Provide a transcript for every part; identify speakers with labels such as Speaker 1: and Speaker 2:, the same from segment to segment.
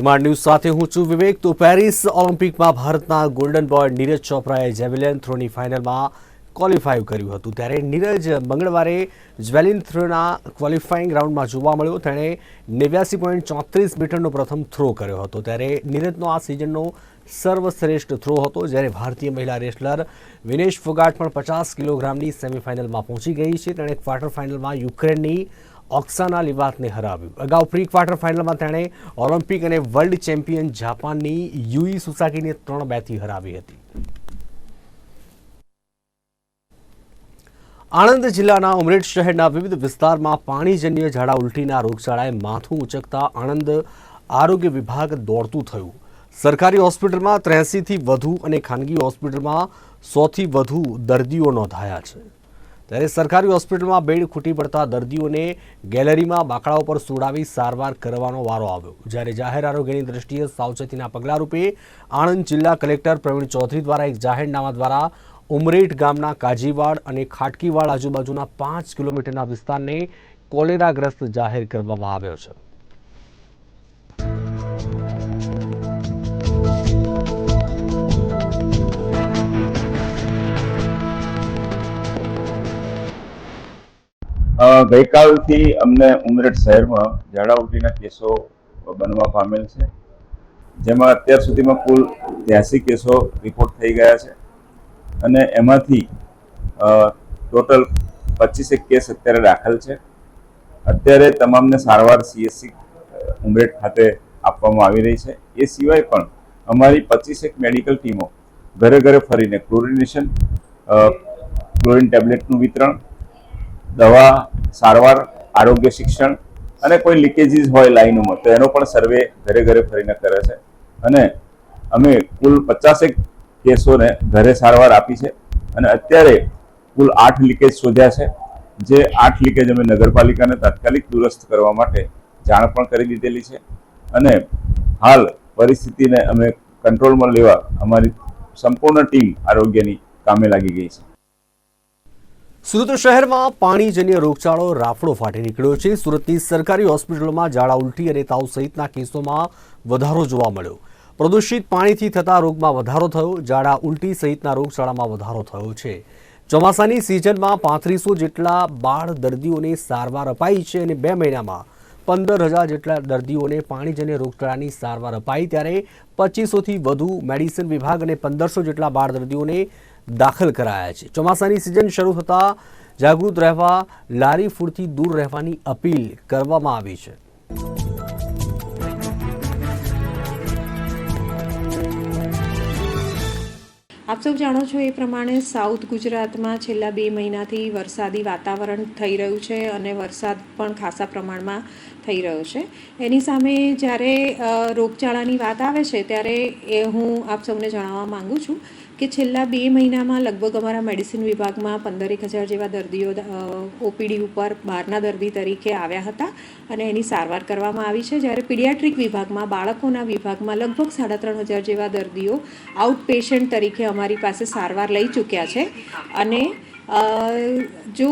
Speaker 1: નિર્માણ ન્યૂઝ સાથે હું છું વિવેક। તો પેરિસ ઓલિમ્પિકમાં ભારતના ગોલ્ડન બોય નીરજ ચોપરાએ જેવેલિન થ્રોની ફાઇનલમાં ક્વોલિફાય કર્યું હતું। ત્યારે નીરજ મંગળવારે જેવેલિન થ્રોના ક્વોલિફાઇંગ રાઉન્ડમાં જોવા મળ્યો। તેણે 89.34 મીટરનો પ્રથમ થ્રો કર્યો હતો। ત્યારે નીરજનો આ સિઝનનો સર્વશ્રેષ્ઠ થ્રો હતો। જ્યારે ભારતીય મહિલા રેસલર વિનેશ ફોગાટ પણ 50 કિલોગ્રામની સેમીફાઇનલમાં પહોંચી ગઈ છે। તેણે ક્વાર્ટર ફાઇનલમાં યુક્રેનની ઓક્સાના લિવાતને હરાવ્યું। અગાઉ પ્રી ક્વાર્ટર ફાઇનલમાં તેણે ઓલિમ્પિક અને વર્લ્ડ ચેમ્પિયન જાપાનની યુઈ સુસાકીને 3-2થી હરાવી હતી। આણંદ જિલ્લાના ઉમરેઠ શહેરના વિવિધ વિસ્તારમાં પાણીજન્ય ઝાડા ઉલટીના રોગચાળાએ માથું ઉંચકતા આણંદ આરોગ્ય વિભાગ દોડતું થયું। સરકારી હોસ્પિટલમાં 83થી વધુ અને ખાનગી હોસ્પિટલમાં 100થી વધુ દર્દીઓ નોંધાયા છે। ત્યારે સરકારી હોસ્પિટલમાં બેડ ખૂટી પડતા દર્દીઓને ગેલેરીમાં બાકડા ઉપર સુડાવી સારવાર કરવાનો વારો આવ્યો। જ્યારે જાહેર આરોગ્યની દ્રષ્ટિએ સાવચેતીના પગલા રૂપે આણંદ જિલ્લા કલેક્ટર પ્રવીણ ચૌધરી દ્વારા એક જાહેરનામા દ્વારા ઉમરેઠ ગામના કાજીવાડ અને ખાટકીવાડ આજુબાજુના 5 કિલોમીટરના વિસ્તારને કોલેરાગ્રસ્ત જાહેર કરવામાં આવ્યો છે।
Speaker 2: ગઈકાલથી અમને ઉમરેઠ શહેરમાં ઝાડા ઉલટીના કેસો બનવા પામેલ છે, જેમાં અત્યાર સુધીમાં કુલ 83 કેસો રિપોર્ટ થઈ ગયા છે અને એમાંથી ટોટલ 25 કેસ અત્યારે દાખલ છે। અત્યારે તમામને સારવાર CHC ઉમરેઠ ખાતે આપવામાં આવી રહી છે। એ સિવાય પણ અમારી 25 મેડિકલ ટીમો ઘરે ઘરે ફરીને ક્લોરિનેશન, ક્લોરિન ટેબ્લેટનું વિતરણ, દવા, સારવાર, આરોગ્ય શિક્ષણ અને કોઈ લીકેજીસ હોય લાઈનોમાં તો એનો પણ સર્વે ઘરે ઘરે ફરીને કરે છે અને અમે કુલ 50 કેસોને ઘરે સારવાર આપી છે અને અત્યારે કુલ 8 લીકેજ શોધ્યા છે। જે 8 લીકેજ અમે નગરપાલિકાને તાત્કાલિક દુરસ્ત કરવા માટે જાણ પણ કરી દીધેલી છે અને હાલ પરિસ્થિતિને અમે કંટ્રોલમાં લેવા અમારી સંપૂર્ણ ટીમ આરોગ્યની કામે લાગી ગઈ છે।
Speaker 1: સુરત શહેરમાં પાણીજન્ય રોગચાળો રાફડો ફાટી નીકળ્યો છે। સુરતની સરકારી હોસ્પિટલોમાં ઝાડા ઉલટી અને તાવ સહિતના કેસોમાં વધારો જોવા મળ્યો। પ્રદૂષિત પાણીથી થતા રોગમાં વધારો થયો। ઝાડા ઉલટી સહિતના રોગચાળામાં વધારો થયો છે। ચોમાસાની સિઝનમાં 3500 જેટલા બાળ દર્દીઓને સારવાર અપાઈ છે અને 2 મહિનામાં 15,000 જેટલા દર્દીઓને પાણીજન્ય રોગચાળાની સારવાર અપાઈ। ત્યારે 2500થી વધુ મેડિસિન વિભાગ અને 1500 જેટલા બાળ દર્દીઓને દાખલ કરાયા છે। ચોમાસાની સિઝન શરૂ થતાં જાગૃત રહેવા, લારી ફૂડથી દૂર રહેવાની અપીલ કરવામાં આવી છે।
Speaker 3: આપ સૌ જાણો છો એ પ્રમાણે સાઉથ ગુજરાતમાં છેલ્લા 2 મહિનાથી વરસાદી વાતાવરણ થઈ રહ્યું છે અને વરસાદ પણ ખાસા પ્રમાણમાં થઈ રહ્યો છે। એની સામે જ્યારે રોગચાળાની વાત આવે છે ત્યારે હું આપ સૌને જણાવવા માગું છું કે છેલ્લા 2 મહિનામાં લગભગ અમારા મેડિસિન વિભાગમાં 15,000 જેવા દર્દીઓ OPD ઉપર બહારના દર્દી તરીકે આવ્યા હતા અને એની સારવાર કરવામાં આવી છે। જ્યારે પીડિયાટ્રિક વિભાગમાં, બાળકોના વિભાગમાં લગભગ 3,500 જેવા દર્દીઓ આઉટ પેશન્ટ તરીકે અમારી પાસે સારવાર લઈ ચૂક્યા છે અને જો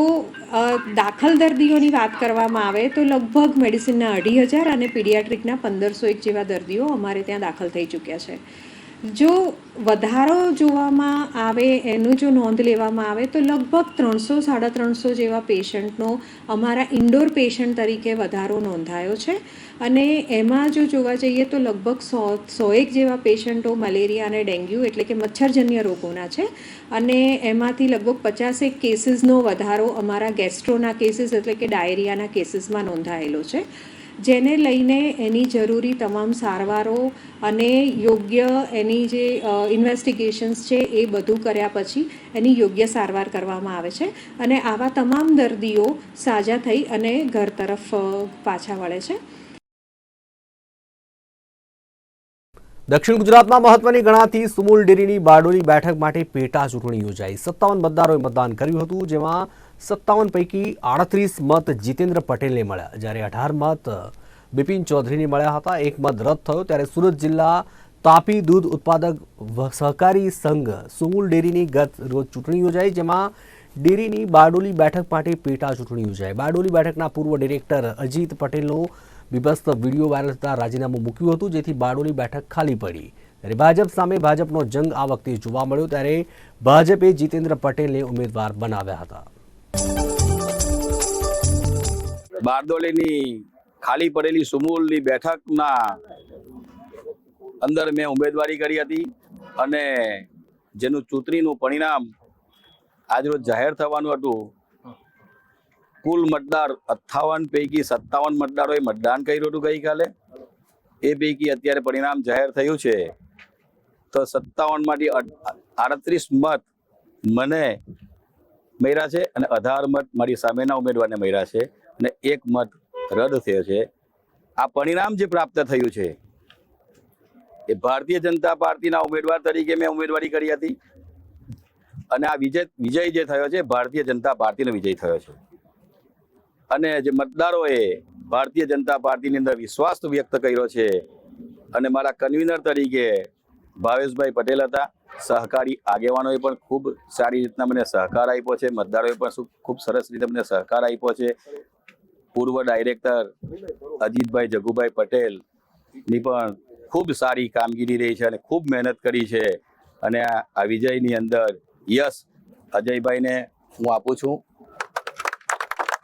Speaker 3: દાખલ દર્દીઓની વાત કરવામાં આવે તો લગભગ મેડિસિનના 2,500 અને પીડિયાટ્રિકના 1,501 જેવા દર્દીઓ અમારે ત્યાં દાખલ થઈ ચૂક્યા છે। જો વધારો જોવામાં આવે, એનું જો નોંધ લેવામાં આવે તો લગભગ 300-350 જેવા પેશન્ટનો અમારા ઇન્ડોર પેશન્ટ તરીકે વધારો નોંધાયો છે અને એમાં જો જોવા જઈએ તો લગભગ 101 જેવા પેશન્ટો મલેરિયા અને ડેન્ગ્યુ એટલે કે મચ્છરજન્ય રોગોના છે અને એમાંથી લગભગ 50 કેસીસનો વધારો અમારા ગેસ્ટ્રોના કેસીસ એટલે કે ડાયરિયાના કેસીસમાં નોંધાયેલો છે, જેને લઈને એની જરૂરી તમામ સારવારો અને યોગ્ય એની જે ઇન્વેસ્ટિગેશન્સ છે એ બધું કર્યા પછી એની યોગ્ય સારવાર કરવામાં આવે છે અને આવા તમામ દર્દીઓ સાજા થઈ અને ઘર તરફ પાછા વળે છે।
Speaker 1: દક્ષિણ ગુજરાતમાં મહત્વની ગણાતી સુમુલ ડેરીની બારડોલી બેઠક માટે પેટા ચૂંટણી યોજાઈ। 57 મતદારોએ મતદાન કર્યું હતું, જેમાં 57 પૈકી 38 મત જીતેન્દ્ર પટેલને મળ્યા, જ્યારે 18 મત બિપિન ચૌધરીને મળ્યા હતા। 1 મત રદ થયો। ત્યારે સુરત જિલ્લા તાપી દૂધ ઉત્પાદક સહકારી સંઘ સુમુલ ડેરીની ગત રોજ ચૂંટણી યોજાઈ, જેમાં ડેરીની બારડોલી બેઠક માટે પેટા ચૂંટણી યોજાઈ। બારડોલી બેઠકના પૂર્વ ડિરેક્ટર અજીત પટેલનો બીભત્સ વિડીયો વાયરલ થતાં રાજીનામું મૂક્યું હતું, જેથી બારડોલી બેઠક ખાલી પડી. ત્યારે ભાજપ સામે ભાજપનો જંગ આ વખતે જોવા મળ્યો, ત્યારે ભાજપે જીતેન્દ્ર પટેલને ઉમેદવાર બનાવ્યા હતા.
Speaker 4: બારડોલીની ખાલી પડેલી સુમુલની બેઠકના અંદર મેં ઉમેદવારી કરી હતી અને જેનું ચૂંટણીનું પરિણામ આજરોજ જાહેર થવાનું હતું. કુલ મતદાર 58 પૈકી 57 મતદારોએ મતદાન કર્યું હતું ગઈકાલે. એ પૈકી અત્યારે પરિણામ જાહેર થયું છે તો 57માંથી 38 મત મને મળ્યા છે અને 18 મત મારી સામેના ઉમેદવારને મળ્યા છે અને 1 મત રદ થયો છે. આ પરિણામ જે પ્રાપ્ત થયું છે એ ભારતીય જનતા પાર્ટીના ઉમેદવાર તરીકે મેં ઉમેદવારી કરી હતી અને આ વિજય જે થયો છે ભારતીય જનતા પાર્ટીનો વિજય થયો છે અને જે મતદારોએ ભારતીય જનતા પાર્ટીની અંદર વિશ્વાસ વ્યક્ત કર્યો છે અને મારા કન્વીનર તરીકે ભાવેશભાઈ પટેલ હતા. સહકારી આગેવાનોએ પણ ખૂબ સારી રીતના મને સહકાર આપ્યો છે, મતદારોએ પણ ખૂબ સરસ રીતે મને સહકાર આપ્યો છે. પૂર્વ ડાયરેક્ટર અજીતભાઈ જગુભાઈ પટેલની પણ ખૂબ સારી કામગીરી રહી છે અને ખૂબ મહેનત કરી છે અને આ વિજયની અંદર યશ અજયભાઈને હું આપું છું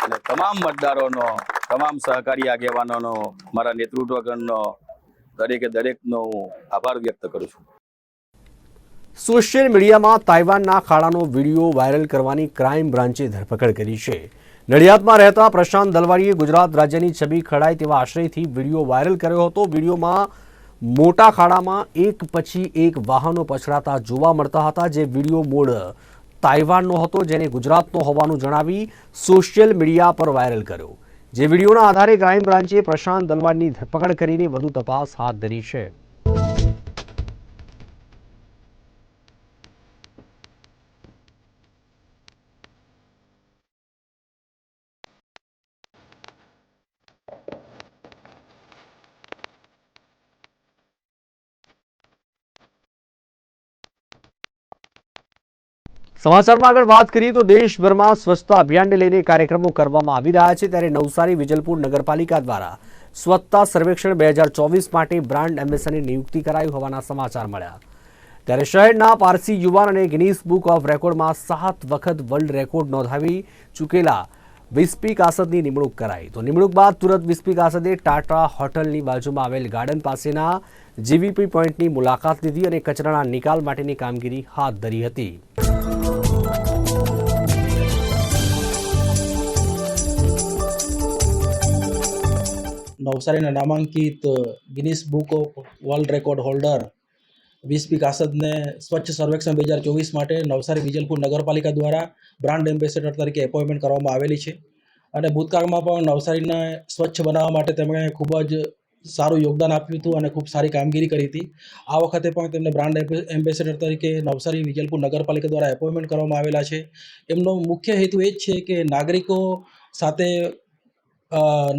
Speaker 4: અને તમામ મતદારોનો, તમામ સહકારી આગેવાનોનો, મારા નેતૃત્વગણનો દરેકનો હું આભાર વ્યક્ત કરું છું.
Speaker 1: સોશિયલ મીડિયામાં તાઇવાનના ખાડાનો વિડીયો વાયરલ કરવાની ક્રાઇમ બ્રાન્ચે ધરપકડ કરી છે. નડિયાદમાં રહેતા પ્રશાંત દલવાડીએ ગુજરાત રાજ્યની છબી ખડાય તેવા આશ્રયથી વિડીયો વાયરલ કર્યો હતો. વિડીયોમાં મોટા ખાડામાં એક પછી એક વાહનો પછડાતા જોવા મળતા હતા, જે વિડીયો મોડ તાઇવાનનો હતો, જેને ગુજરાતનો હોવાનું જણાવી સોશિયલ મીડિયા પર વાયરલ કર્યો. જે વિડીયોના આધારે ક્રાઇમ બ્રાન્ચે પ્રશાંત દલવાડની ધરપકડ કરીને વધુ તપાસ હાથ ધરી છે. સમાચારમાં આગળ વાત કરીએ તો દેશભરમાં સ્વચ્છતા અભિયાનને લઈને કાર્યક્રમો કરવામાં આવી રહ્યા છે. ત્યારે નવસારી વિજલપુર નગરપાલિકા દ્વારા સ્વચ્છતા સર્વેક્ષણ 2024 માટે બ્રાન્ડ એમ્બેસેડરની નિયુક્તિ કરાઈ હોવાના સમાચાર મળ્યા. ત્યારે શહેરના પારસી યુવાન અને ગિનીસ બુક ઓફ રેકોર્ડમાં 7 વખત વર્લ્ડ રેકોર્ડ નોંધાવી ચૂકેલા વિસ્પી કાસદની નિમણૂક કરાઈ. તો નિમણૂક બાદ તુરંત વિસ્પી કાસદે ટાટા હોટલની બાજુમાં આવેલ ગાર્ડન પાસેના જીવીપી પોઈન્ટની મુલાકાત લીધી અને કચરાના નિકાલ માટેની કામગીરી હાથ ધરી હતી.
Speaker 5: નવસારીના નામાંકિત Guinness book of world record holder Vispi કાસદને સ્વચ્છ સર્વેક્ષણ 2024 માટે નવસારી વિજલપુર નગરપાલિકા દ્વારા બ્રાન્ડ એમ્બેસેડર તરીકે એપોઇન્ટમેન્ટ કરવામાં આવેલી છે અને ભૂતકાળમાં પણ નવસારીને સ્વચ્છ બનાવવા માટે તેમણે ખૂબ જ સારું યોગદાન આપ્યું હતું અને ખૂબ સારી કામગીરી કરી હતી. આ વખતે પણ તેમને બ્રાન્ડ એમ્બેસેડર તરીકે નવસારી વિજલપુર નગરપાલિકા દ્વારા એપોઇન્ટમેન્ટ કરવામાં આવેલા છે. એમનો મુખ્ય હેતુ એ જ છે કે નાગરિકો સાથે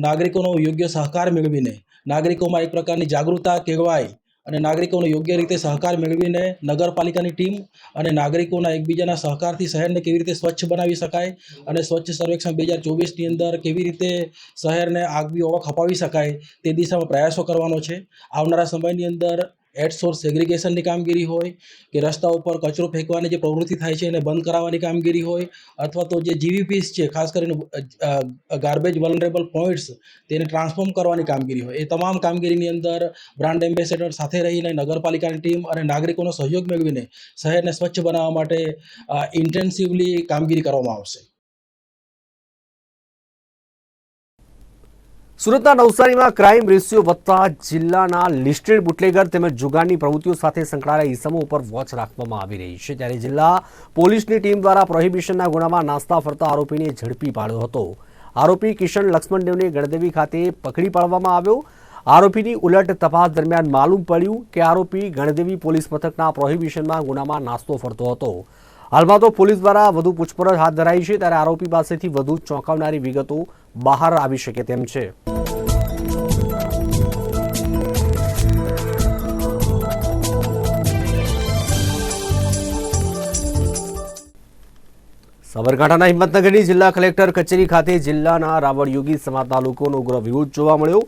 Speaker 5: નાગરિકોનો યોગ્ય સહકાર મેળવીને નાગરિકોમાં એક પ્રકારની જાગૃતતા કેળવાય અને નાગરિકોનો યોગ્ય રીતે સહકાર મેળવીને નગરપાલિકાની ટીમ અને નાગરિકોના એકબીજાના સહકારથી શહેરને કેવી રીતે સ્વચ્છ બનાવી શકાય અને સ્વચ્છ સર્વેક્ષણ 2024ની અંદર કેવી રીતે શહેરને આગવી ઓળખ અપાવી શકાય તે દિશામાં પ્રયાસો કરવાનો છે. આવનારા સમયની અંદર એટ સોર્સ સેગ્રિગેશનની કામગીરી હોય કે રસ્તા ઉપર કચરો ફેંકવાની જે પ્રવૃત્તિ થાય છે એને બંધ કરાવવાની કામગીરી હોય અથવા તો જે જીવીપીસ છે ખાસ કરીને ગાર્બેજ વલનરેબલ પોઈન્ટ્સ તેને ટ્રાન્સફોર્મ કરવાની કામગીરી હોય, એ તમામ કામગીરીની અંદર બ્રાન્ડ એમ્બેસેડર સાથે રહીને નગરપાલિકાની ટીમ અને નાગરિકોનો સહયોગ મેળવીને શહેરને સ્વચ્છ બનાવવા માટે ઇન્ટેન્સિવલી કામગીરી કરવામાં આવશે.
Speaker 1: સુરતના નવસારીમાં ક્રાઇમ રેશિયો વધતા જિલ્લાના લિસ્ટેડ બુટલેગર તેમજ જુગારની પ્રવૃત્તિઓ સાથે સંકળાયેલા ઇસમો ઉપર વોચ રાખવામાં આવી રહી છે. ત્યારે જિલ્લા પોલીસની ટીમ દ્વારા પ્રોહિબિશનના ગુનામાં નાસ્તા ફરતા આરોપીને ઝડપી પાડ્યો હતો. આરોપી કિશન લક્ષ્મણદેવને ગણદેવી ખાતે પકડી પાડવામાં આવ્યો. આરોપીની ઉલટ તપાસ દરમિયાન માલુમ પડ્યું કે આરોપી ગણદેવી પોલીસ મથકના પ્રોહિબિશનના ગુનામાં નાસ્તો ફરતો હતો. હાલમાં તો પોલીસ દ્વારા વધુ પૂછપરછ હાથ ધરાઈ છે. ત્યારે આરોપી પાસેથી વધુ ચોંકાવનારી વિગતો બહાર આવી શકે તેમ છે. સાબરકાંઠાના હિંમતનગરની જિલ્લા કલેક્ટર કચેરી ખાતે જિલ્લાના રાવળયોગી સમાજના લોકોનો ઉગ્ર વિરોધ જોવા મળ્યો.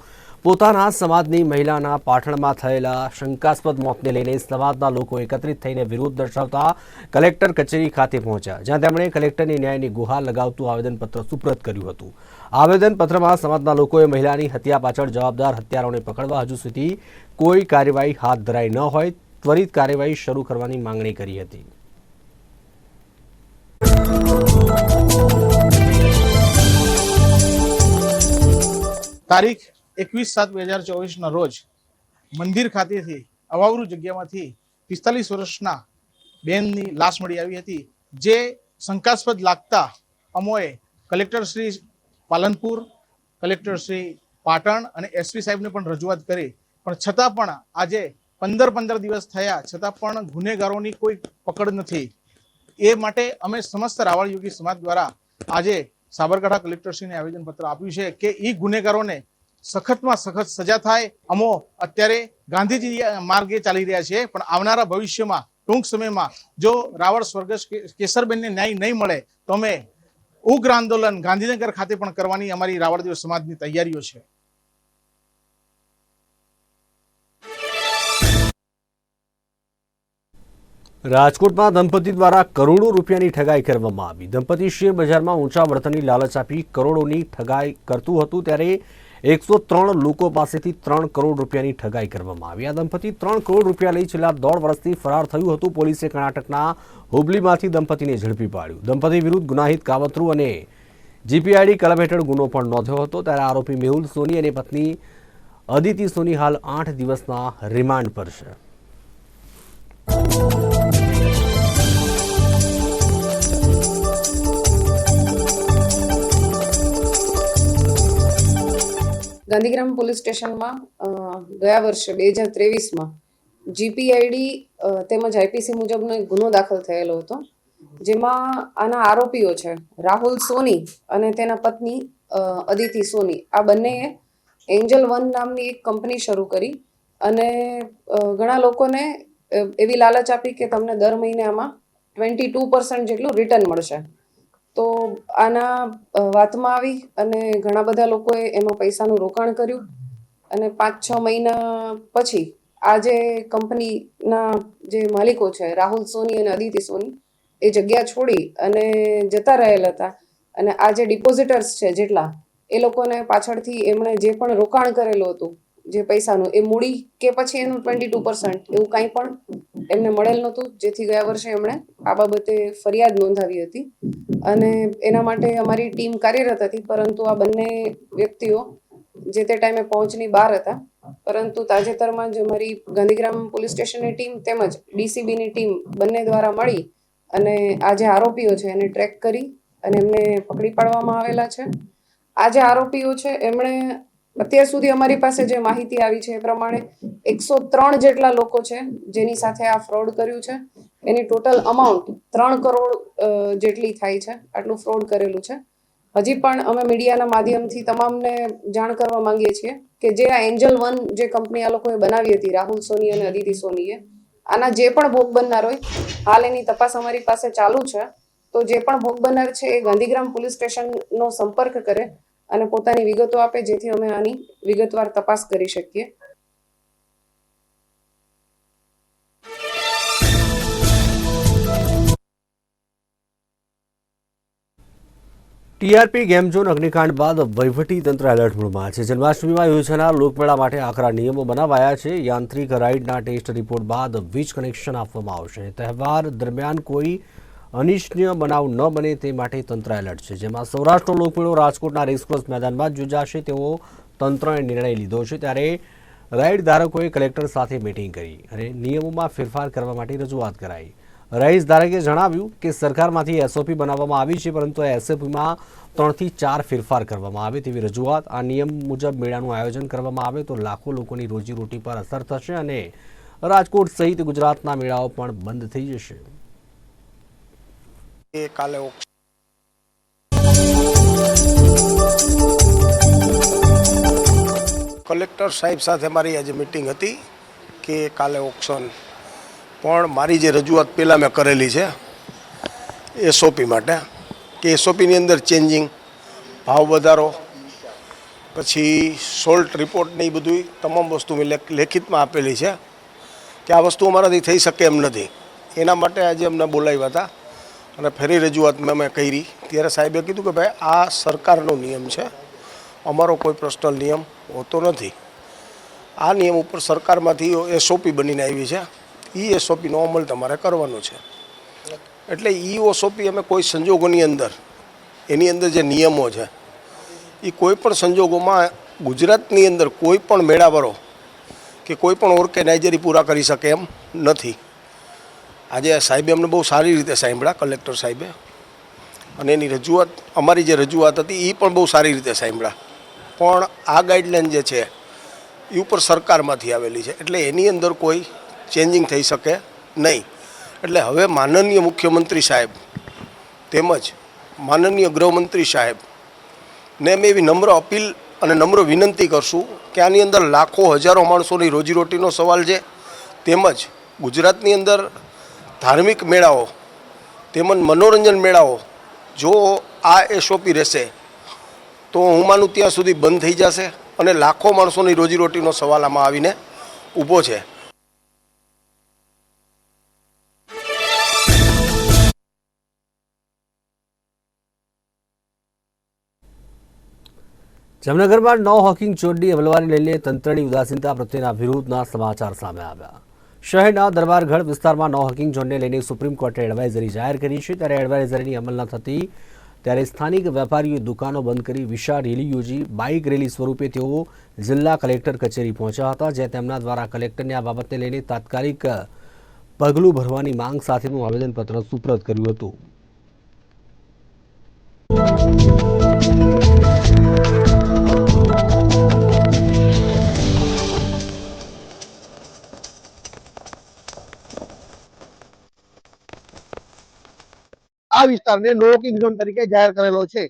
Speaker 1: પોતાના સમાજની મહિલાના પાટણમાં થયેલા શંકાસ્પદ મોતને લઈને સમાજના લોકો એકત્રિત થઈને વિરોધ દર્શાવતા કલેક્ટર કચેરી ખાતે પહોંચ્યા, જ્યાં તેમણે કલેક્ટરની ન્યાયની ગુહાર લગાવતું આવેદનપત્ર સુપ્રત કર્યું હતું. આવેદનપત્રમાં સમાજના લોકોએ મહિલાની હત્યા પાછળ જવાબદાર હત્યારાઓને પકડવા હજુ સુધી કોઈ કાર્યવાહી હાથ ધરાઈ ન હોય ત્વરિત કાર્યવાહી શરૂ કરવાની માંગણી કરી હતી.
Speaker 6: તારીખ 21/7/2024 રોજ મંદિર ખાતેથી અવાવરૂ જગ્યામાંથી 45 વર્ષના બેનની લાશ મળી આવી હતી, જે શંકાસ્પદ લાગતા અમોએ કલેક્ટર શ્રી પાલનપુર, કલેક્ટર શ્રી પાટણ અને એસપી સાહેબને પણ રજૂઆત કરી, પણ છતાં પણ આજે 15 દિવસ થયા છતાં પણ ગુનેગારોની કોઈ પકડ નથી. એ માટે અમે સમસ્ત રાવળ યોગી સમાજ દ્વારા આજે સાબરકાંઠા કલેક્ટરશ્રીને આવેદનપત્ર આપ્યું છે કે એ ગુનેગારોને સખતમાં સખત સજા થાય. અમો અત્યારે ગાંધીજી માર્ગે ચાલી રહ્યા છે, પણ આવનારા ભવિષ્યમાં ટૂંક સમયમાં જો રાવળ સ્વર્ગસ્થ કેસરબેનને ન્યાય નહીં મળે તો અમે ઉગ્ર આંદોલન ગાંધીનગર ખાતે પણ કરવાની અમારી રાવળ દેવ સમાજની તૈયારીઓ છે.
Speaker 1: રાજકોટમાં દંપતી દ્વારા કરોડો રૂપિયાની ઠગાઈ કરવામાં આવી. દંપતી શેર બજારમાં ઊંચા વળતરની લાલચ આપી કરોડોની ઠગાઈ કરતું હતું, ત્યારે 103 લોકો પાસેથી 3 કરોડ રૂપિયાની ઠગાઈ કરવામાં આવી. આ દંપતી 3 કરોડ રૂપિયા લઈ છેલ્લા 1.5 વર્ષથી ફરાર થયું હતું. પોલીસે કર્ણાટકના હુબલીમાંથી દંપતીને ઝડપી પાડ્યું. દંપતી વિરુદ્ધ ગુનાહિત કાવતરું અને જીપીઆઈડી કલમ હેઠળ ગુનો પણ નોંધ્યો હતો. ત્યારે આરોપી મેહુલ સોની અને પત્ની અદિતિ સોની હાલ 8 દિવસના રિમાન્ડ પર છે.
Speaker 7: ગાંધીગ્રામ પોલીસ સ્ટેશનમાં ગયા વર્ષે 2023માં જીપીઆઈડી તેમજ આઈપીસી મુજબનો એક ગુનો દાખલ થયેલો હતો, જેમાં આના આરોપીઓ છે રાહુલ સોની અને તેના પત્ની અદિતિ સોની. આ બંનેએ એન્જલ વન નામની એક કંપની શરૂ કરી અને ઘણા લોકોને એવી લાલચ આપી કે તમને દર મહિને આમાં 22% જેટલું રિટર્ન મળશે. તો આના વાતમાં આવી અને ઘણા બધા લોકોએ એમાં પૈસાનું રોકાણ કર્યું અને 5-6 મહિના પછી આ જે કંપનીના જે માલિકો છે રાહુલ સોની અને અદિતિ સોની એ જગ્યા છોડી અને જતા રહેલા હતા. અને આ જે ડિપોઝિટર્સ છે જેટલા એ લોકોને પાછળથી એમણે જે પણ રોકાણ કરેલું હતું જે પૈસાનું એ મૂડી કે પછી એનું 22% એવું કાંઈ પણ એમને મળેલ નહોતું, જેથી ગયા વર્ષે એમણે આ બાબતે ફરિયાદ નોંધાવી હતી અને એના માટે અમારી ટીમ કાર્યરત હતી. પરંતુ આ બંને વ્યક્તિઓ જે તે ટાઈમે પહોંચની બહાર હતા, પરંતુ તાજેતરમાં જ અમારી ગાંધીગ્રામ પોલીસ સ્ટેશનની ટીમ તેમજ ડીસીબીની ટીમ બંને દ્વારા મળી અને આ જે આરોપીઓ છે એને ટ્રેક કરી અને એમને પકડી પાડવામાં આવેલા છે. આ જે આરોપીઓ છે એમણે અત્યાર સુધી અમારી પાસે જે માહિતી આવી છે એ પ્રમાણે 103 જેટલા લોકો છે જેની સાથે આ ફ્રોડ કર્યું છે. એની ટોટલ અમાઉન્ટ 3 કરોડ જેટલી થાય છે. આટલું ફ્રોડ કરેલું છે. હજી પણ અમે મીડિયાના માધ્યમથી તમામને જાણ કરવા માંગીએ છીએ કે જે આ એન્જલ વન જે કંપની આ લોકોએ બનાવી હતી રાહુલ સોની અને અદિતિ સોનીએ, આના જે પણ ભોગ બનનાર હોય હાલ એની તપાસ અમારી પાસે ચાલુ છે. તો જે પણ ભોગ બનનાર છે એ ગાંધીગ્રામ પોલીસ સ્ટેશનનો સંપર્ક કરે અને પોતાની વિગતો આપે, જેથી અમે આની વિગતવાર તપાસ કરી શકીએ.
Speaker 1: ટીઆરપી ગેમ ઝોન અગ્નિકાંડ બાદ વહીવટી તંત્ર એલર્ટ મોડમાં છે. જન્માષ્ટમીમાં યોજાનાર લોકમેળા માટે આકરા નિયમો બનાવાયા છે. યાંત્રિક રાઇડના ટેસ્ટ રિપોર્ટ બાદ વીજ કનેક્શન આપવામાં આવશે. તહેવાર દરમિયાન કોઈ અનિચ્છનીય બનાવ ન બને તે માટે તંત્ર એલર્ટ છે, જેમાં સૌરાષ્ટ્રનો લોકમેળો રાજકોટના રેસકોર્સ મેદાનમાં જ યોજાશે તેવો તંત્રએ નિર્ણય લીધો છે. ત્યારે રાઇડ ધારકોએ કલેક્ટર સાથે મિટિંગ કરી અને નિયમોમાં ફેરફાર કરવા માટે રજૂઆત કરાઈ. રાઇડ ધારકે જણાવ્યું કે સરકારમાંથી એસઓપી બનાવવામાં આવી છે, પરંતુ આ એસઓપીમાં 3 થી 4 ફેરફાર કરવામાં આવે તેવી રજૂઆત. આ નિયમ મુજબ મેળાનું આયોજન કરવામાં આવે તો લાખો લોકોની રોજીરોટી પર અસર થશે અને રાજકોટ સહિત ગુજરાતના મેળાઓ પણ બંધ થઈ જશે.
Speaker 8: કાલે કલેક્ટર સાહેબ સાથે મારી આજે મિટિંગ હતી કે કાલે ઓક્શન, પણ મારી જે રજૂઆત પહેલાં મેં કરેલી છે એસઓપી માટે કે એસઓપીની અંદર ચેન્જિંગ, ભાવ વધારો, પછી સોલ્ટ રિપોર્ટ ને એ બધું તમામ વસ્તુ મેં લેખિતમાં આપેલી છે કે આ વસ્તુ અમારાથી થઈ શકે એમ નથી. એના માટે આજે અમને બોલાવ્યા હતા અને ફરી રજૂઆત મેં કરી. ત્યારે સાહેબે કીધું કે ભાઈ આ સરકારનો નિયમ છે, અમારો કોઈ પર્સનલ નિયમ હોતો નથી. આ નિયમ ઉપર સરકારમાંથી એસઓપી બનીને આવી છે, એ એસઓપીનો અમલ તમારે કરવાનો છે. એટલે એ એસઓપી અમે કોઈ સંજોગોની અંદર એની અંદર જે નિયમો છે એ કોઈ પણ સંજોગોમાં ગુજરાતની અંદર કોઈ પણ મેળાવડો કે કોઈ પણ ઓર્ગેનાઇઝરી પૂરા કરી શકે એમ નથી. આજે સાહેબે અમને બહુ સારી રીતે સાંભળ્યા, કલેક્ટર સાહેબે, અને એની રજૂઆત, અમારી જે રજૂઆત હતી એ પણ બહુ સારી રીતે સાંભળ્યા. પણ આ ગાઈડલાઇન જે છે એ ઉપર સરકારમાંથી આવેલી છે, એટલે એની અંદર કોઈ ચેન્જિંગ થઈ શકે નહીં. એટલે હવે માનનીય મુખ્યમંત્રી સાહેબ તેમજ માનનીય ગૃહમંત્રી સાહેબ ને અમે એવી નમ્ર અપીલ અને નમ્ર વિનંતી કરશું કે આની અંદર લાખો હજારો માણસોની રોજીરોટીનો સવાલ છે, તેમજ ગુજરાતની અંદર ધાર્મિક મેળાઓ તેમજ મનોરંજન મેળાઓ જો આ એસઓપી રહેશે તો હું માનું ત્યાં સુધી બંધ થઈ જશે અને લાખો માણસોની રોજીરોટીનો સવાલ આમાં આવીને ઊભો છે.
Speaker 1: જામનગરમાં નો હોકિંગ ચોરની અમલવારી લઈને તંત્રની ઉદાસીનતા પ્રત્યેના વિરોધના સમાચાર સામે આવ્યા. શહેરના દરબારગઢ વિસ્તારમાં નો હોકિંગ ઝોનને લઈને સુપ્રીમ કોર્ટે એડવાઇઝરી જાહેર કરી છે. ત્યારે એડવાઇઝરીની અમલ ન થતી ત્યારે સ્થાનિક વેપારીઓએ દુકાનો બંધ કરી વિશાળ રેલી યોજી. બાઇક રેલી સ્વરૂપે તેઓ જિલ્લા કલેક્ટર કચેરી પહોંચ્યા હતા, જ્યાં તેમના દ્વારા કલેક્ટરને આ બાબતને લઈને તાત્કાલિક પગલું ભરવાની માંગ સાથેનું આવેદનપત્ર સુપ્રત કર્યું હતું.
Speaker 9: આ વિસ્તારને નો વોકિંગ ઝોન તરીકે જાહેર કરેલો છે,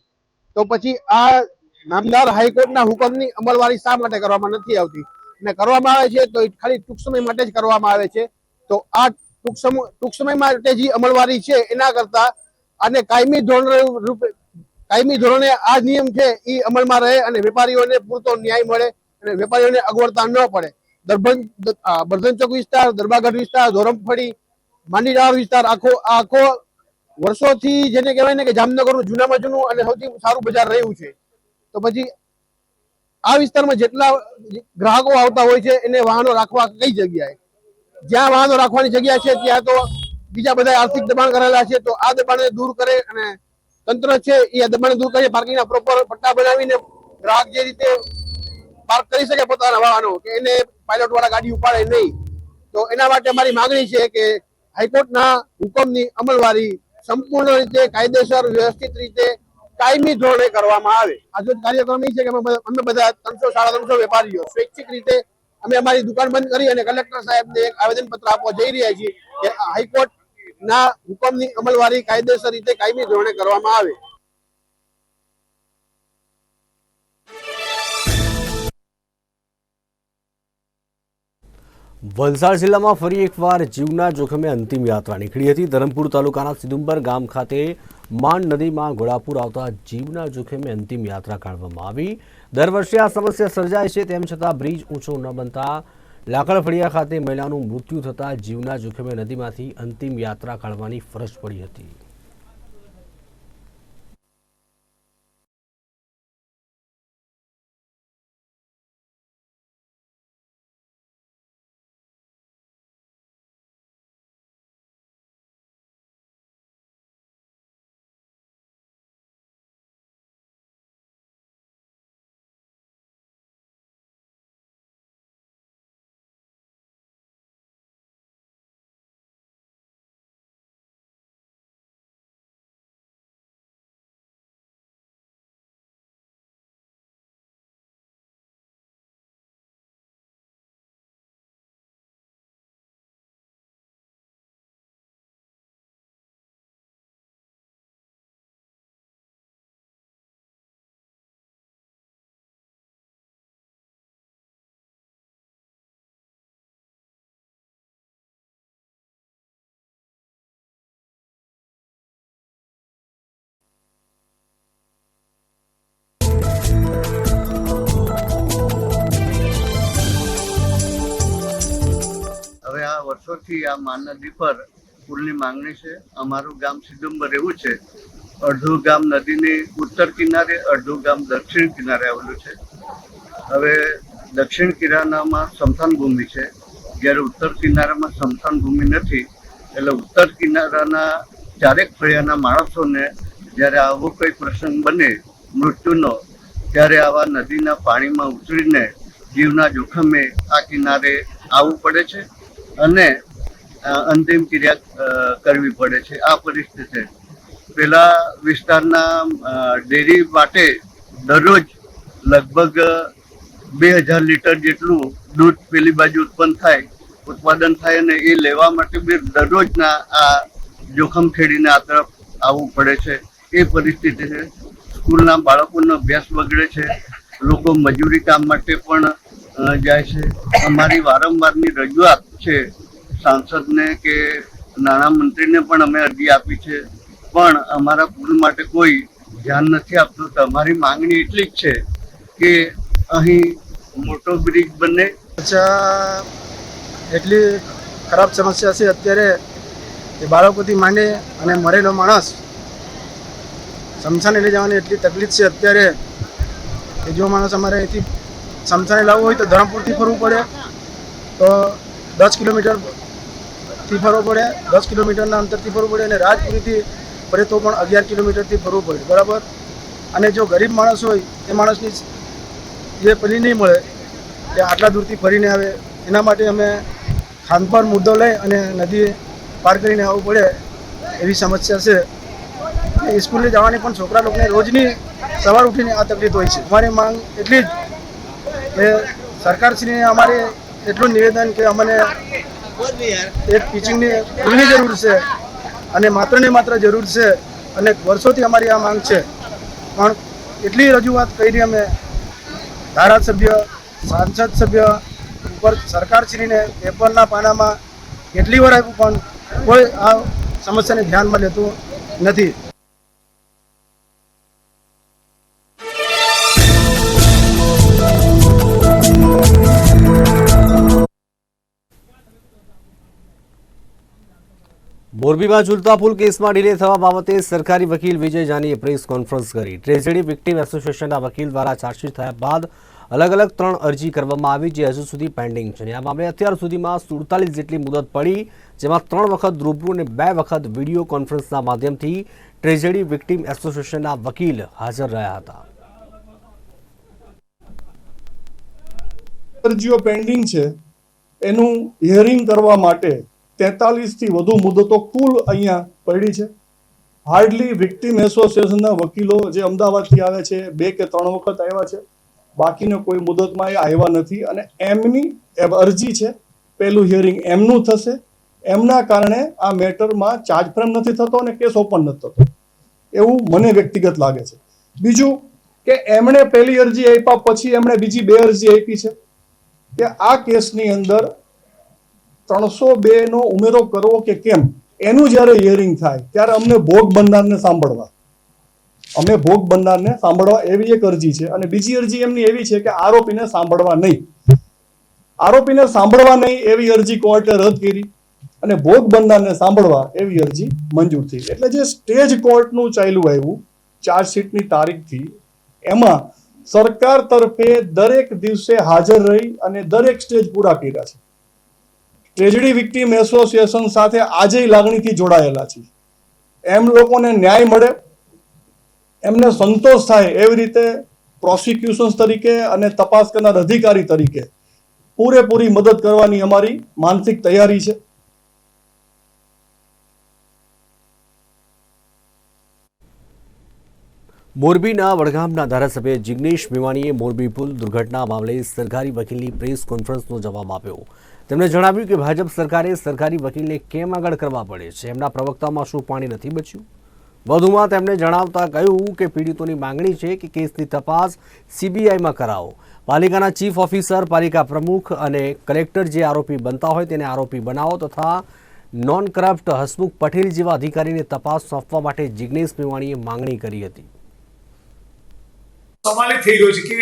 Speaker 9: તો પછી આ નામદાર હાઈકોર્ટના હુકમની અમલવારી શા માટે કરવામાં નથી આવતી? અને કરવામાં આવે છે તો ખાલી ટૂંક સમય માટે જ કરવામાં આવે છે. તો આ ટૂંક સમય માટે જે અમલવારી છે એના કરતા આને કાયમી ધોરણે આ નિયમ છે એ અમલમાં રહે અને વેપારીઓને પૂરતો ન્યાય મળે અને વેપારીઓને અગવડતા ન પડે. બર્ધન ચોક વિસ્તાર, દરબારગઢ વિસ્તાર, ધોરમફળી, માંડીડાળ વિસ્તાર આખો વર્ષોથી જેને કહેવાય ને કે જામનગરનું જૂનામાં જૂનું અને સૌથી સારું બજાર રહ્યું છે. તો પછી આ વિસ્તારમાં જેટલા ગ્રાહકો આવતા હોય છે એને વાહનો રાખવા કઈ જગ્યાએ? જ્યાં વાહનો રાખવાની જગ્યા છે ત્યાં તો બીજા બધા આર્થિક દબાણ કરેલા છે. તો આ દબાણને દૂર કરે અને તંત્ર છે એ દબાણ દૂર કરી પાર્કિંગના પ્રોપર પટ્ટા બનાવીને ગ્રાહક જે રીતે પાર્ક કરી શકે પોતાના વાહનો, કે એને પાયલોટ વાળા ગાડી ઉપાડે નહીં. તો એના માટે અમારી માંગણી છે કે હાઈકોર્ટના હુકમની અમલવારી સંપૂર્ણ રીતે કાયદેસર વ્યવસ્થિત રીતે કાયમી ધોરણે કરવામાં આવે. આજનો કાર્યક્રમ એ છે કે અમે બધા 300-350 વેપારીઓ સ્વૈચ્છિક રીતે અમે અમારી દુકાન બંધ કરી અને કલેક્ટર સાહેબને એક આવેદનપત્ર આપવા જઈ રહ્યા છીએ કે હાઈકોર્ટના હુકમની અમલવારી કાયદેસર રીતે કાયમી ધોરણે કરવામાં આવે.
Speaker 1: વલસાડ જિલ્લામાં ફરી એકવાર જીવના જોખમે અંતિમ યાત્રા નીકળી હતી. ધરમપુર તાલુકાના સિદુંબર ગામ ખાતે માંડ નદીમાં ઘોડાપુર આવતા જીવના જોખમે અંતિમ યાત્રા કાઢવામાં આવી. દર વર્ષે આ સમસ્યા સર્જાય છે, તેમ છતાં બ્રિજ ઊંચો ન બનતા લાકડફળિયા ખાતે મહિલાનું મૃત્યુ થતાં જીવના જોખમે નદીમાંથી અંતિમ યાત્રા કાઢવાની ફરજ પડી હતી.
Speaker 10: વર્ષોથી આ મહાનદી પર પુલની માંગણી છે. અમારું ગામ સિદુંબર એવું છે, અડધું ગામ નદીની ઉત્તર કિનારે, અડધું ગામ દક્ષિણ કિનારે આવેલું છે. હવે દક્ષિણ કિનારામાં સમથાન ભૂમિ છે, જ્યારે ઉત્તર કિનારામાં સમથાન ભૂમિ નથી. એટલે ઉત્તર કિનારાના ચારેક ફળિયાના માણસોને જ્યારે આવો કોઈ પ્રસંગ બને મૃત્યુનો, ત્યારે આવા નદીના પાણીમાં ઉતરીને જીવના જોખમે આ કિનારે આવવું પડે છે અને અંતિમ ક્રિયા કરવી પડે છે. આ પરિસ્થિતિ પેલા વિસ્તારના ડેરી માટે દરરોજ લગભગ 2000 લીટર જેટલું દૂધ પેલી બાજુ ઉત્પાદન થાય અને એ લેવા માટે બી દરરોજના આ જોખમ ખેડીને આ તરફ આવવું પડે છે. એ પરિસ્થિતિ છે. સ્કૂલના બાળકોનો અભ્યાસ બગડે છે, લોકો મજૂરી કામ માટે પણ જાય છે. અમારી વારંવારની રજૂઆત છે સાંસદને કે નાણામંત્રીને પણ અમે અરજી આપી છે, પણ અમારા પુલ માટે કોઈ ધ્યાન નથી આપતું. તો અમારી માંગણી એટલી જ છે કે અહીં મોટો બ્રિજ બને.
Speaker 9: એટલી ખરાબ સમસ્યા છે અત્યારે કે બાળકોથી માંડી અને મરેલો માણસ સમસાને લઈ જવાની એટલી તકલીફ છે અત્યારે કે જો માણસ અમારે અહીંથી સમસાને લાવવું હોય તો ધરમપુરથી ફરવું પડે, તો 10 કિલોમીટરથી ફરવું પડે, 10 કિલોમીટરના અંતરથી ફરવું પડે, અને રાજપુરીથી ફરે તો પણ 11 કિલોમીટરથી ફરવું પડે, બરાબર. અને જો ગરીબ માણસ હોય એ માણસની જે પેલી નહીં મળે એ આટલા દૂરથી ફરીને આવે. એના માટે અમે ખાનપાન મુદ્દો લઈ અને નદી પાર કરીને આવવું પડે એવી સમસ્યા છે. સ્કૂલે જવાની પણ છોકરા લોકોને રોજની સવાર ઉઠીને આ તકલીફ હોય છે. અમારી માંગ એટલી જ કે સરકારશ્રીને અમારે એટલું નિવેદન કે અમને એક ટીચિંગની પુલની જરૂર છે અને માત્ર ને માત્ર જરૂર છે, અને વર્ષોથી અમારી આ માંગ છે. પણ એટલી રજૂઆત કરી અમે ધારાસભ્ય, સાંસદ સભ્ય ઉપર સરકારશ્રીને પેપરના પાનામાં કેટલી વાર આપ્યું પણ કોઈ આ સમસ્યાને ધ્યાનમાં લેતું નથી.
Speaker 1: મોરબીમાં ઝૂલતા પુલ કેસમાં ડિલે થવા બાબતે સરકારી વકીલ વિજય જાનીએ પ્રેસ કોન્ફરન્સ કરી. ટ્રેજેડી વિક્ટિમ એસોસિએશનના વકીલ દ્વારા ચાર્જશીટ થયા બાદ અલગ અલગ 3 અરજી કરવામાં આવી, જે હજુ સુધી પેન્ડિંગ છે. આ મામલે અત્યાર સુધીમાં 47 જેટલી મુદત પડી, જેમાં 3 વખત રૂબરૂ અને 2 વખત વિડીયો કોન્ફરન્સના માધ્યમથી ટ્રેજેડી વિક્ટિમ એસોસિએશનના વકીલ હાજર રહ્યા હતા.
Speaker 11: અરજીઓ પેન્ડિંગ છે એનું હિયરિંગ કરવા માટે 43 થી વધુ મુદતો કુલ અહીંયા પડી છે. હાર્ડલી વિક્ટિમ એસોસિએશનના વકીલો જે અમદાવાદથી આવે છે 2 કે 3 વખત આવ્યા છે, બાકીનો કોઈ મુદતમાં એ આવ્યા નથી. અને એમની અરજી છે, પહેલું હિયરિંગ એમનું થશે. એમના કારણે આ મેટરમાં ચાર્જ ફ્રેમ નથી થતો અને કેસ ઓપન નથી થતો, એવું મને વ્યક્તિગત લાગે છે. બીજું કે એમણે પહેલી અરજી આપ્યા પછી એમણે બીજી 2 અરજી આપી છે કે આ કેસની અંદર 302 નો ઉમેરો કરવો કે કેમ, એનું જ્યારે હિયરિંગ થાય ત્યારે અમને ભોગ બનનારને સાંભળવા એવી એક અરજી છે. અને બીજી અરજી એમની એવી છે કે આરોપીને સાંભળવા નહીં એવી અરજી કોર્ટે રદ કરી અને ભોગ બનનારને સાંભળવા એવી અરજી મંજૂર થઈ. એટલે જે સ્ટેજ કોર્ટનું ચાલ્યું આવ્યું ચાર્જશીટની તારીખથી, એમાં સરકાર તરફે દરેક દિવસે હાજર રહી અને દરેક સ્ટેજ પૂરા કર્યા છે. ટ્રેજેડી વિક્ટિમ એસોસિએશન સાથે આજે લાગણીથી જોડાયેલા છે. એમ લોકોને ન્યાય મળે, એમને સંતોષ થાય એવી રીતે પ્રોસિક્યુશન તરીકે અને તપાસ કરનાર અધિકારી તરીકે પૂરેપૂરી મદદ કરવાની અમારી માનસિક તૈયારી છે.
Speaker 1: મોરબીના વડગામના ધારાસભ્ય જિગ્નેશ મેવાણીએ મોરબી પુલ દુર્ઘટના મામલે સરકારી વકીલની પ્રેસ કોન્ફરન્સનો જવાબ આપ્યો. તેમણે જણાવ્યું કે ભાજપ સરકારે સરકારી વકીલને કેમ આગળ કરવા પડે છે, એમના પ્રવક્તામાં શું પાણી નથી બચ્યું. વધુમાં તેમણે જણાવતા કહ્યું કે પીડિતોની માંગણી છે કે કેસની તપાસ સીબીઆઈમાં કરાવો. પાલિકાના ચીફ ઓફિસર, પાલિકા પ્રમુખ અને કલેક્ટર જે આરોપી બનતા હોય તેને આરોપી બનાવો તથા નોન કરપ્ટ હસમુખ પટેલ જેવા અધિકારીને તપાસ સોંપવા માટે જિગ્નેશ મેવાણીએ માંગણી કરી હતી.
Speaker 12: સવાલ થઈ રહ્યો છે કે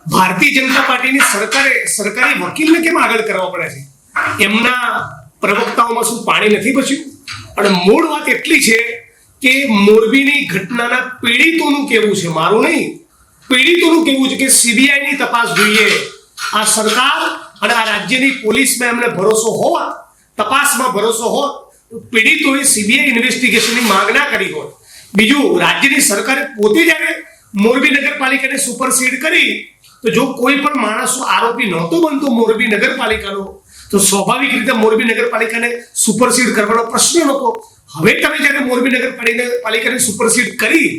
Speaker 12: ભારતીય જનતા પાર્ટીની સરકારે સરકારી વકીલને કેમ આગળ કરવા પડે છે, એમના પ્રવક્તાઓમાં શું પાણી નથી બચ્યું? અને મૂળ વાત એટલી છે કે મોરબીની ઘટનાના પીડિતોનું કેવું છે, મારું નહીં, પીડિતોનું કેવું છે કે સીબીઆઈની તપાસ જોઈએ. આ સરકાર અને આ રાજ્યની પોલીસમાં એમને ભરોસો હોત, તપાસમાં ભરોસો હોત, તો પીડિતોએ સીબીઆઈ ઇન્વેસ્ટિગેશનની માંગ ના કરી હોત. બીજું, રાજ્યની સરકારે પોતે જ્યારે મોરબી નગરપાલિકાને સુપરસીડ કરી, તો જો કોઈ પણ માણસ આરોપી નહોતો બનતો મોરબી નગરપાલિકાનો, તો સ્વાભાવિક રીતે મોરબી નગરપાલિકાને સુપરસીડ કરવાનો પ્રશ્ન નહોતો. હવે તમે જ્યારે મોરબી નગરપાલિકાને સુપરસીડ કરી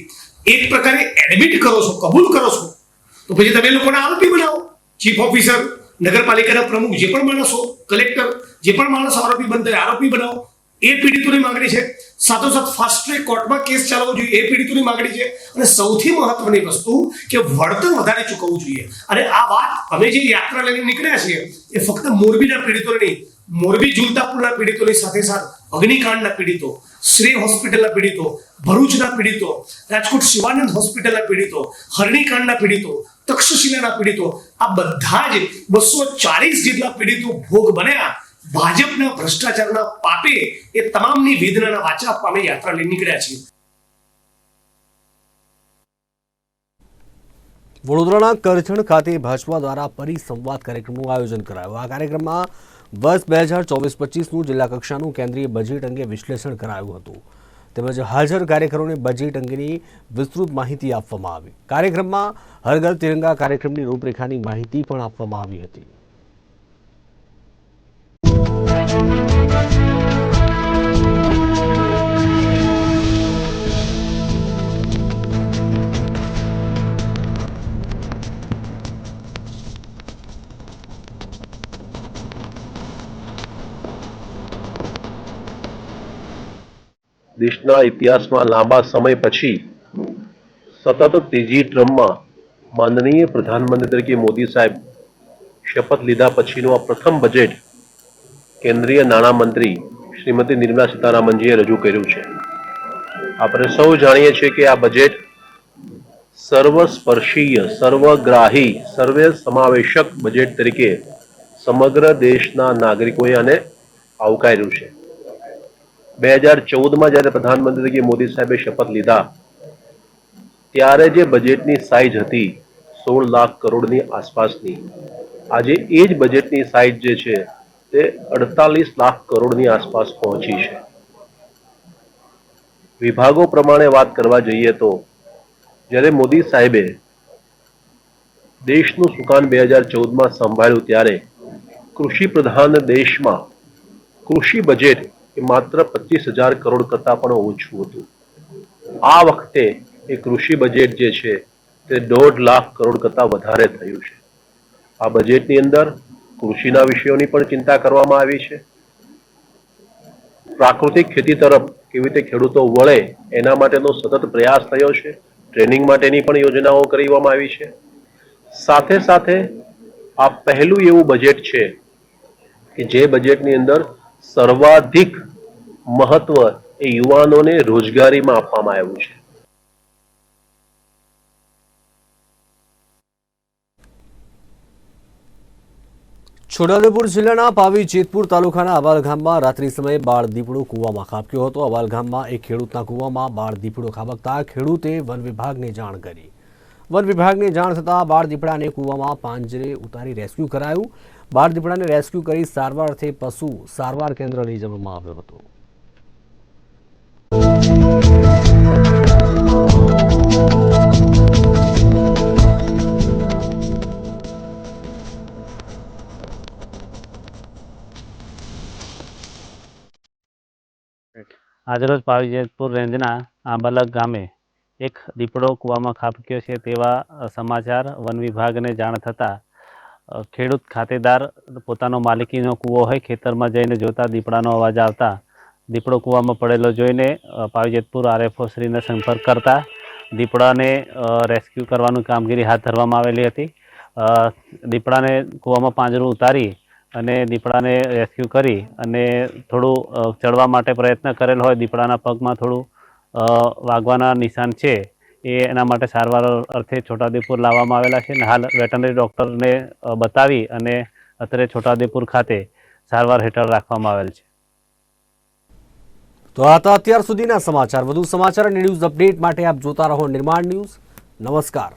Speaker 12: એક પ્રકારે એડમિટ કરો છો, કબૂલ કરો છો, તો પછી તમે લોકોને આરોપી બનાવો. ચીફ ઓફિસર, નગરપાલિકાના પ્રમુખ, જે પણ માણસો, કલેક્ટર, જે પણ માણસ આરોપી બનતા આરોપી બનાવો. એ પીડિતોની માંગણી છે. સાથોસાથ ફાસ્ટ ટ્રેક કોર્ટમાં કેસ ચાલવો જોઈએ, એ પીડિતોની માંગણી છે. અને સૌથી મહત્વની વસ્તુ કે વળતર વધારે ચૂકવવું જોઈએ. અને આ વાત અમે જે યાત્રા લઈને નીકળ્યા છીએ એ ફક્ત મોરબીના પીડિતોને નહીં, મોરબી ઝુલતાપુરના પીડિતોની સાથે સાથે અગ્નિકાંડના પીડિતો, શ્રેય હોસ્પિટલના પીડિતો, ભરૂચના પીડિતો, રાજકોટ શિવાનંદ હોસ્પિટલના પીડિતો, હરણીકાંડના પીડિતો, તક્ષશિલાના પીડિતો, આ બધા જ 240 જેટલા પીડિતો ભોગ બન્યા ભાજપના ભ્રષ્ટાચારના પાપે. એ તમામની વેદનાના વાચા આપવા અમે યાત્રા લઈ નીકળ્યા છીએ.
Speaker 1: વડોદરાના કરજણ ખાતે ભાજપા દ્વારા પરિસંવાદ કાર્યક્રમનું આયોજન કરાયું. આ કાર્યક્રમમાં વર્ષ 2024-25નું જિલ્લા કક્ષાનું કેન્દ્રીય બજેટ અંગે વિશ્લેષણ કરાયું હતું. તેમજ હાજર કાર્યકરોને બજેટ અંગેની વિસ્તૃત માહિતી આપવામાં આવી. કાર્યક્રમમાં હર ઘર તિરંગા કાર્યક્રમની રૂપરેખાની માહિતી પણ આપવામાં આવી હતી.
Speaker 13: દેશના ઇતિહાસમાં લાંબા સમય પછી સતત ત્રીજી ટર્મમાં માનનીય પ્રધાનમંત્રી તરીકે મોદી સાહેબ શપથ લીધા પછીનું આ પ્રથમ બજેટ કેન્દ્રીય નાણામંત્રી શ્રીમતી નિર્મલા સીતારામનજીએ રજૂ કર્યું છે. આપણે સૌ જાણીએ છીએ કે આ બજેટ સર્વસ્પર્શીય, સર્વગ્રાહી, સર્વે સમાવેશક બજેટ તરીકે સમગ્ર દેશના નાગરિકોએ આને આવકાર્યું છે. 2014માં જ્યારે પ્રધાનમંત્રી તરીકે મોદી સાહેબે શપથ લીધા ત્યારે જે બજેટની સાઇઝ હતી 16 લાખ કરોડની આસપાસની, આજે એ જ બજેટની સાઇઝ જે છે તે 48 લાખ કરોડની આસપાસ પહોંચી છે. વિભાગો પ્રમાણે વાત કરવા જઈએ તો જ્યારે મોદી સાહેબે દેશનું સુકાન 2014માં સંભાળ્યું ત્યારે કૃષિ પ્રધાન દેશમાં કૃષિ બજેટ એ માત્ર 25,000 કરોડ કરતાં પણ ઓછું હતું. આ વખતે એ કૃષિ બજેટ જે છે તે 1.5 લાખ કરોડ કરતાં વધારે થયું છે. આ બજેટની અંદર કૃષિના વિષયોની પણ ચિંતા કરવામાં આવી છે. પ્રાકૃતિક ખેતી તરફ કેવી રીતે ખેડૂતો વળે એના માટેનો સતત પ્રયાસ થયો છે. ટ્રેનિંગ માટેની પણ યોજનાઓ કરવામાં આવી છે. સાથે સાથે આ પહેલું એવું બજેટ છે કે જે બજેટની અંદર સર્વાધિક મહત્વ એ યુવાનોને રોજગારીમાં આપવામાં આવ્યું છે.
Speaker 1: છોટાઉદેપુર જિલ્લાના પાવી જેતપુર તાલુકાના અવાલ ગામમાં રાત્રિ સમયે બાળ દીપડો કૂવામાં ખાબક્યો હતો. અવાલ ગામમાં એક ખેડૂતના કૂવામાં બાળ દીપડો ખાબકતા ખેડૂતે વન વિભાગને જાણ કરી. વન વિભાગને જાણ થતાં બાળ દીપડાને કૂવામાં પાંજરે ઉતારી રેસ્ક્યુ કરાયું. બાળ દીપડાને રેસ્ક્યુ કરી સારવાર અર્થે પશુ સારવાર કેન્દ્ર લઈ જવામાં આવ્યો હતો.
Speaker 14: આજરોજ પાવી જેતપુર રેન્જના આંબાલક ગામે એક દીપડો કૂવામાં ખાબક્યો છે તેવા સમાચાર વન વિભાગને જાણ થતાં ખેડૂત ખાતેદાર પોતાનો માલિકીનો કૂવો હોય ખેતરમાં જઈને જોતા દીપડાનો અવાજ આવતા દીપડો કૂવામાં પડેલો જોઈને પાવી જેતપુર આરએફઓ શ્રીને સંપર્ક કરતા દીપડાને રેસ્ક્યુ કરવાનું કામગીરી હાથ ધરવામાં આવેલી હતી. દીપડાને કૂવામાં પાંજરું ઉતારી અને દીપડાને રેસ્ક્યુ કરી અને થોડું ચડવા માટે પ્રયત્ન કરેલ હોય, દીપડાના પગમાં થોડું વાગવાના નિશાન છે એ એના માટે સારવાર અર્થે છોટાઉદેપુર લાવવામાં આવેલા છે અને હાલ વેટરનરી ડૉક્ટરને બતાવી અને અત્યારે છોટાઉદેપુર ખાતે સારવાર હેઠળ રાખવામાં આવેલ છે.
Speaker 1: તો આ હતા અત્યાર સુધીના સમાચાર. વધુ સમાચાર અને ન્યૂઝ અપડેટ માટે આપ જોતા રહો નિર્માણ ન્યૂઝ. નમસ્કાર.